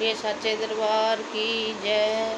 ये सच्चे दरबार की जय।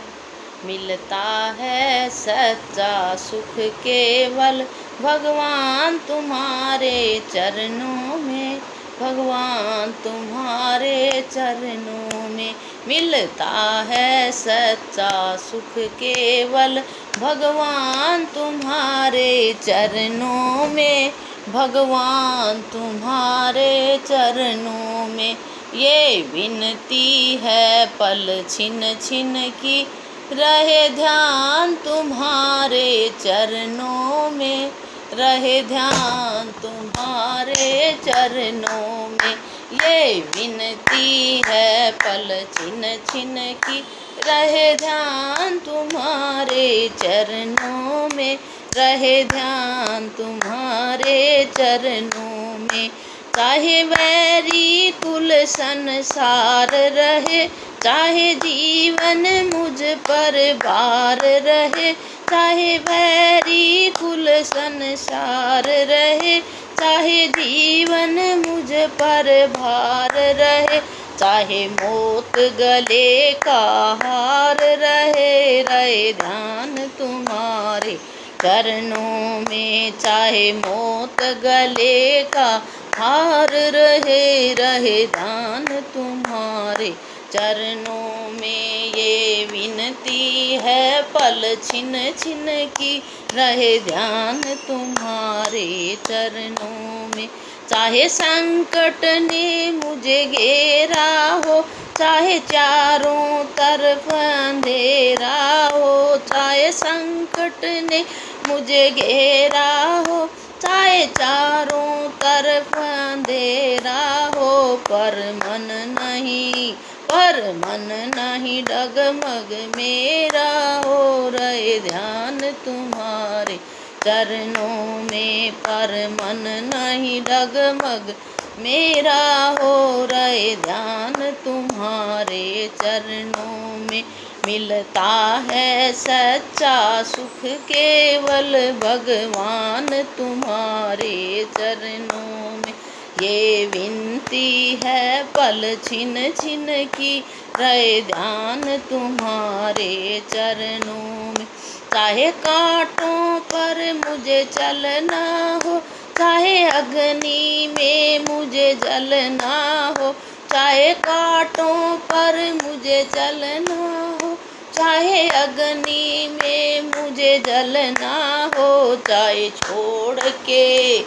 मिलता है सच्चा सुख केवल भगवान तुम्हारे चरणों में, भगवान तुम्हारे चरणों में। मिलता है सच्चा सुख केवल भगवान तुम्हारे चरणों में, भगवान तुम्हारे चरणों में। ये विनती है पल छिन छिन की, रहे ध्यान तुम्हारे चरणों में, रहे ध्यान तुम्हारे चरणों में। ये विनती है पल छिन छिन की, रहे ध्यान तुम्हारे चरणों में, रहे ध्यान तुम्हारे चरणों में। चाहे वैरी कुल संसार रहे, चाहे जीवन मुझ पर भार रहे, चाहे वैरी कुल संसार रहे, चाहे जीवन मुझ पर भार रहे, चाहे मौत गले का हार रहे, रहे ध्यान तुम्हारे चरणों में। चाहे मौत गले का हार रहे, रहे ध्यान तुम्हारे चरणों में। ये विनती है पल छिन छिन की, रहे ध्यान तुम्हारे चरणों में। चाहे संकट ने मुझे घेरा हो, चाहे चारों तरफ अंधेरा हो, चाहे संकट ने मुझे घेरा हो, चाहे चारों तरफ अंधेरा हो, पर मन नहीं, पर मन नहीं डगमग मेरा हो, रहे ध्यान तुम्हारे चरणों में। पर मन नहीं डगमग मेरा हो, रहे ध्यान तुम्हारे चरणों में। मिलता है सच्चा सुख केवल भगवान तुम्हारे चरणों में। ये विनती है पल छिन छिन की, रहे ध्यान तुम्हारे चरणों में। चाहे कांटों पर मुझे चलना हो, चाहे अग्नि में मुझे जलना हो, चाहे कांटों पर मुझे चलना हो, चाहे अग्नि में मुझे जलना हो, चाहे छोड़ के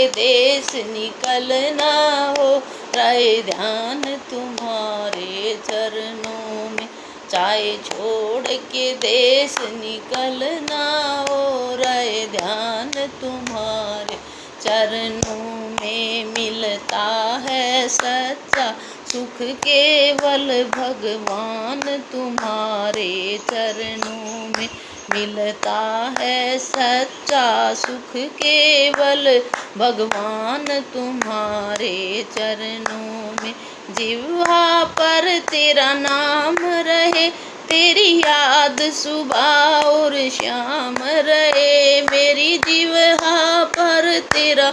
देश निकलना हो, रहे ध्यान तुम्हारे चरणों में। चाहे छोड़ के देश निकलना हो, रहे ध्यान तुम्हारे चरणों में। मिलता है सच्चा सुख केवल भगवान तुम्हारे चरणों में। मिलता है सच्चा सुख केवल भगवान तुम्हारे चरणों में। जिह्वा पर तेरा नाम रहे, तेरी याद सुबह और शाम रहे, मेरी जिह्वा पर तेरा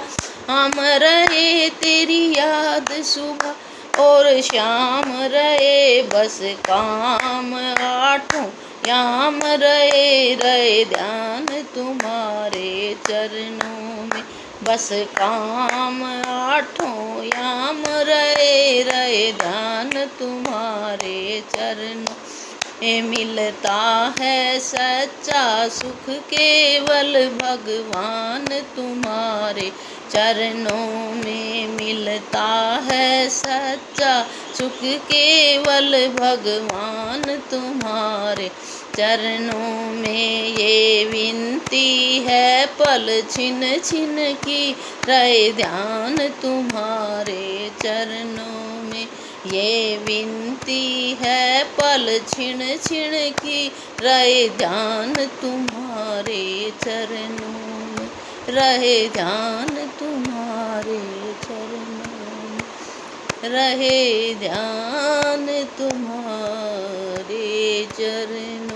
नाम रहे, तेरी याद सुबह और शाम रहे। बस काम आठों याम रहे, रहे ध्यान तुम्हारे चरणों में। बस काम आठों याम रहे, रहे ध्यान तुम्हारे चरणों में। मिलता है सच्चा सुख केवल भगवान तुम्हारे चरणों में। मिलता है सच्चा सुख केवल भगवान तुम्हारे चरणों में। ये विनती है पल छिन छिन की, रहे ध्यान तुम्हारे चरणों में। ये विनती है पल छिन छिन की, रहे ध्यान तुम्हारे चरणों में, रहे ध्यान तुम्हारे चरणों में, रहे ध्यान तुम्हारे चरणों।